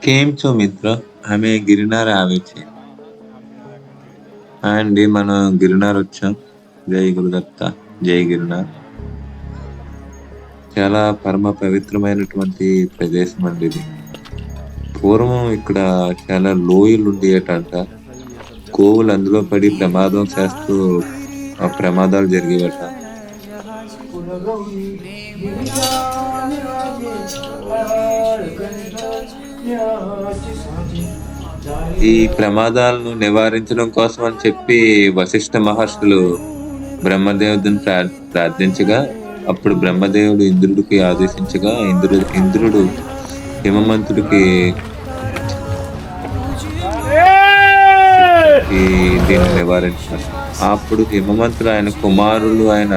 કેમ છો મિત્ર? અમે గిరినార આવે છે. అండి మనం గిరినార్ వచ్చాం. జై గురుదత్త, జై గిరినార్. చాలా పరమ పవిత్రమైనటువంటి ప్రదేశం అండి ఇది. పూర్వం ఇక్కడ చాలా లోయలు ఉండేటంట. గోవులు అందులో పడి ప్రమాదం చేస్తూ ఆ ప్రమాదాలు జరిగేవట. ఈ ప్రమాదాలను నివారించడం కోసం అని చెప్పి వశిష్ఠ మహర్షులు బ్రహ్మదేవుడిని ప్రార్థించగా, అప్పుడు బ్రహ్మదేవుడు ఇంద్రుడికి ఆదేశించగా ఇంద్రుడు హిమవంతుడికి ఈ దీన్ని నివారించారు. అప్పుడు హిమవంతుడు ఆయన కుమారులు అయిన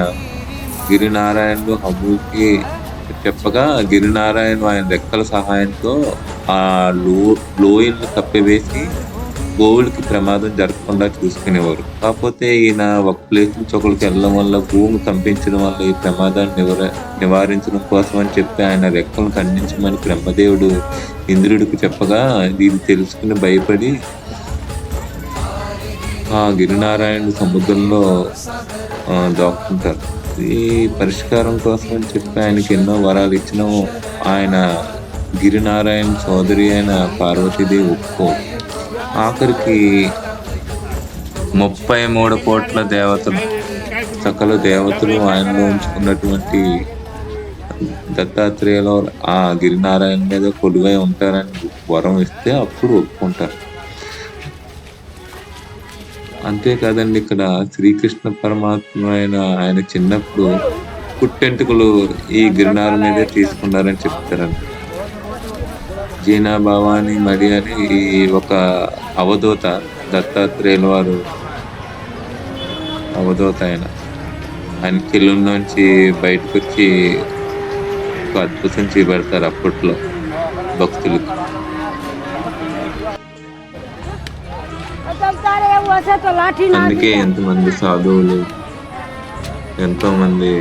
గిరినారాయణుడు హముకి చెప్పగా, గిరినారాయణుడు ఆయన రెక్కల సహాయంతో ఆ లోయలను కప్పివేసి గోవులకి ప్రమాదం జరగకుండా చూసుకునేవారు. కాకపోతే ఈయన ఒక ప్లేస్ నుంచి ఒకరికి వెళ్ళడం వల్ల, భూమి కంపించడం వల్ల ఈ ప్రమాదాన్ని నివారించడం కోసం అని చెప్పి ఆయన రెక్కలను ఖండించమని బ్రహ్మదేవుడు ఇంద్రుడికి చెప్పగా, ఇది తెలుసుకుని భయపడి ఆ గిరినారాయణుడు సముద్రంలో దాక్కుంటారు. ఈ పరిష్కారం కోసం అని చెప్పి ఆయనకి ఎన్నో వరాలు ఇచ్చిన ఆయన గిరినారాయణ సోదరి అయిన పార్వతీదేవి ఒప్పుకోదు. ఆఖరికి 33 కోట్ల దేవతలు, సకల దేవతలు ఆయనలో ఉంచుకున్నటువంటి దత్తాత్రేయులు ఆ గిరినారాయణ మీద కొలువై ఉంటారని వరం ఇస్తే అప్పుడు ఒప్పుకుంటారు. అంతేకాదండి, ఇక్కడ శ్రీకృష్ణ పరమాత్మ ఆయన చిన్నప్పుడు పుట్టెంటుకలు ఈ గిరినార మీదే తీసుకున్నారని చెప్తారంట. జీనా భవాని మడి అని ఒక అవధూత, దత్తాత్రేయుల వారు అవధూత ఆయన కిల్లు నుంచి బయటకు వచ్చి ఒక అద్భుతం చేపడతారు అప్పట్లో భక్తులకు. అందుకే ఎంతమంది సాధువులు, ఎంతో మంది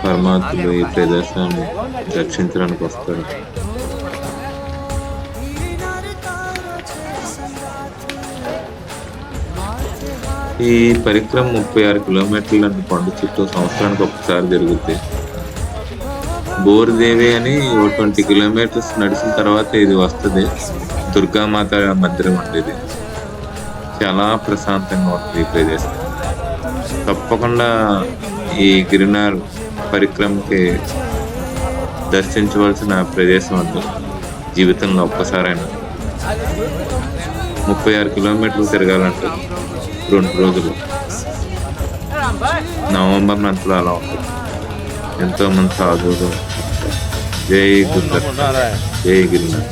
పరమాత్ములు ఈ ప్రదేశాన్ని రక్షించడానికి వస్తారు. ఈ పరిక్రమ 36 కిలోమీటర్ల కొండ చుట్టూ సంవత్సరానికి ఒకసారి జరుగుతుంది. బోర్దేవి అని 20 కిలోమీటర్స్ నడిచిన తర్వాత ఇది వస్తుంది. దుర్గామాత మందిరం ఉండేది. చాలా ప్రశాంతంగా ఉంటుంది ఈ ప్రదేశం. తప్పకుండా ఈ గిరినార్ పరిక్రమకి దర్శించవలసిన ప్రదేశం అండి. జీవితంలో ఒక్కసారైనా 36 కిలోమీటర్లు తిరగాలంటే 2 రోజులు. నవంబర్ మంత్లో అలా ఉంటుంది. ఎంతో మంది సాధువులు. జై గురుదత్త, జై గిరినార్.